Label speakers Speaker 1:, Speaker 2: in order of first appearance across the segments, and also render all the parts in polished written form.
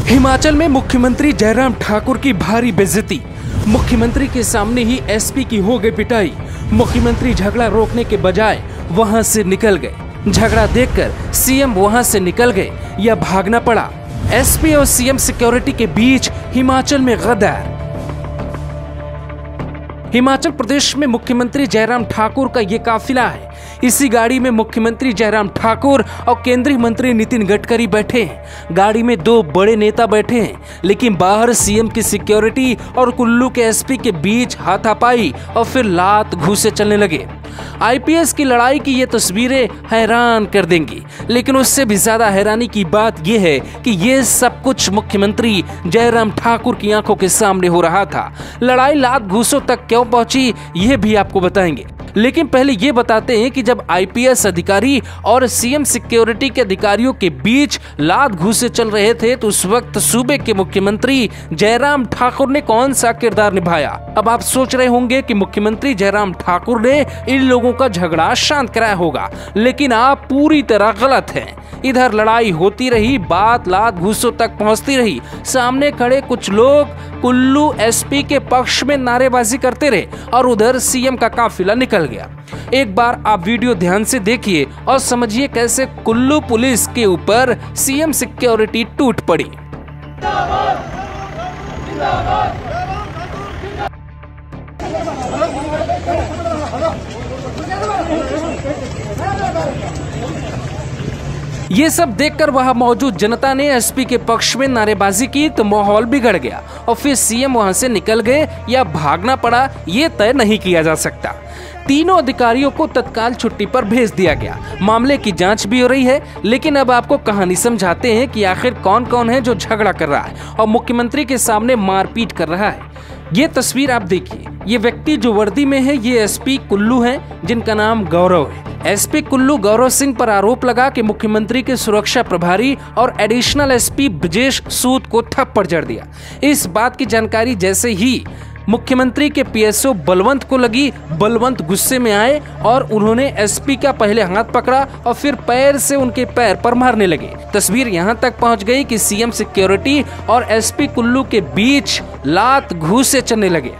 Speaker 1: हिमाचल में मुख्यमंत्री जयराम ठाकुर की भारी बेइज्जती। मुख्यमंत्री के सामने ही एसपी की हो गई पिटाई। मुख्यमंत्री झगड़ा रोकने के बजाय वहां से निकल गए। झगड़ा देखकर सीएम वहां से निकल गए या भागना पड़ा। एसपी और सीएम सिक्योरिटी के बीच हिमाचल में गदर। हिमाचल प्रदेश में मुख्यमंत्री जयराम ठाकुर का ये काफिला है। इसी गाड़ी में मुख्यमंत्री जयराम ठाकुर और केंद्रीय मंत्री नितिन गडकरी बैठे हैं। गाड़ी में दो बड़े नेता बैठे हैं, लेकिन बाहर सीएम की सिक्योरिटी और कुल्लू के एसपी के बीच हाथापाई और फिर लात घूंसे चलने लगे। आईपीएस की लड़ाई की ये तस्वीरें हैरान कर देंगी, लेकिन उससे भी ज्यादा हैरानी की बात यह है कि ये सब कुछ मुख्यमंत्री जयराम ठाकुर की आंखों के सामने हो रहा था। लड़ाई लात घूंसों तक क्यों पहुंची, यह भी आपको बताएंगे। लेकिन पहले ये बताते हैं कि जब आईपीएस अधिकारी और सीएम सिक्योरिटी के अधिकारियों के बीच लात घूंसे चल रहे थे, तो उस वक्त सूबे के मुख्यमंत्री जयराम ठाकुर ने कौन सा किरदार निभाया। अब आप सोच रहे होंगे कि मुख्यमंत्री जयराम ठाकुर ने इन लोगों का झगड़ा शांत कराया होगा, लेकिन आप पूरी तरह गलत हैं। इधर लड़ाई होती रही, बात लात घूंसों तक पहुंचती रही। सामने खड़े कुछ लोग कुल्लू एसपी के पक्ष में नारेबाजी करते रहे और उधर सीएम का काफिला निकल गया। एक बार आप वीडियो ध्यान से देखिए और समझिए कैसे कुल्लू पुलिस के ऊपर सीएम सिक्योरिटी टूट पड़ी। ये सब देखकर वहां मौजूद जनता ने एसपी के पक्ष में नारेबाजी की, तो माहौल बिगड़ गया और फिर सीएम वहां से निकल गए या भागना पड़ा, ये तय नहीं किया जा सकता। तीनों अधिकारियों को तत्काल छुट्टी पर भेज दिया गया। मामले की जांच भी हो रही है, लेकिन अब आपको कहानी समझाते हैं कि आखिर कौन कौन है जो झगड़ा कर रहा है और मुख्यमंत्री के सामने मारपीट कर रहा है। ये तस्वीर आप देखिए। ये व्यक्ति जो वर्दी में है, ये एसपी कुल्लू हैं, जिनका नाम गौरव है। एसपी कुल्लू गौरव सिंह पर आरोप लगा कि मुख्यमंत्री के सुरक्षा प्रभारी और एडिशनल एसपी ब्रजेश सूद को थप्पड़ जड़ दिया। इस बात की जानकारी जैसे ही मुख्यमंत्री के पीएसओ बलवंत को लगी, बलवंत गुस्से में आए और उन्होंने एसपी का पहले हाथ पकड़ा और फिर पैर से उनके पैर पर मारने लगे। तस्वीर यहां तक पहुंच गई कि सीएम सिक्योरिटी और एसपी कुल्लू के बीच लात घूंसे चलने लगे।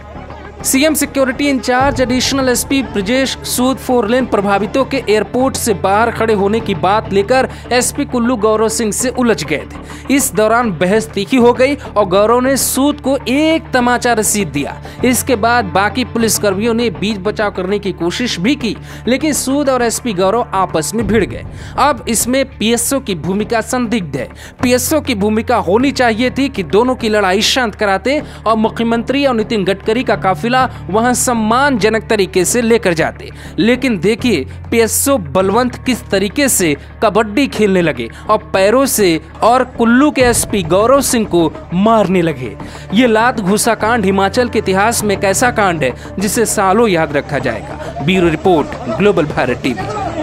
Speaker 1: CM security in-charge additional SP Brajesh Sood 4 lane प्रभावितों के एयरपोर्ट से बाहर खड़े होने की बात लेकर एसपी कुल्लू गौरव सिंह से उलझ गए थे। इस दौरान बहस तीखी हो गई और गौरव ने सूद को एक तमाचा रसीद दिया। इसके बाद बाकी पुलिसकर्मियों ने बीच बचाव करने की कोशिश भी की, लेकिन सूद और एसपी गौरव आपस में भिड़ गए। अब इसमें पीएसओ की भूमिका संदिग्ध है। पीएसओ की भूमिका होनी चाहिए थी कि दोनों की लड़ाई शांत कराते और मुख्यमंत्री और नितिन गडकरी का काफिला वहां सम्मानजनक तरीके से लेकर जाते। लेकिन देखिए पीएसओ बलवंत किस तरीके से कबड्डी खेलने लगे और पैरों से और कुल्लू के एसपी गौरव सिंह को मारने लगे। ये लात घूसा कांड हिमाचल के इतिहास में एक ऐसा कांड है जिसे सालों याद रखा जाएगा। Bureau report, global Bharat TV.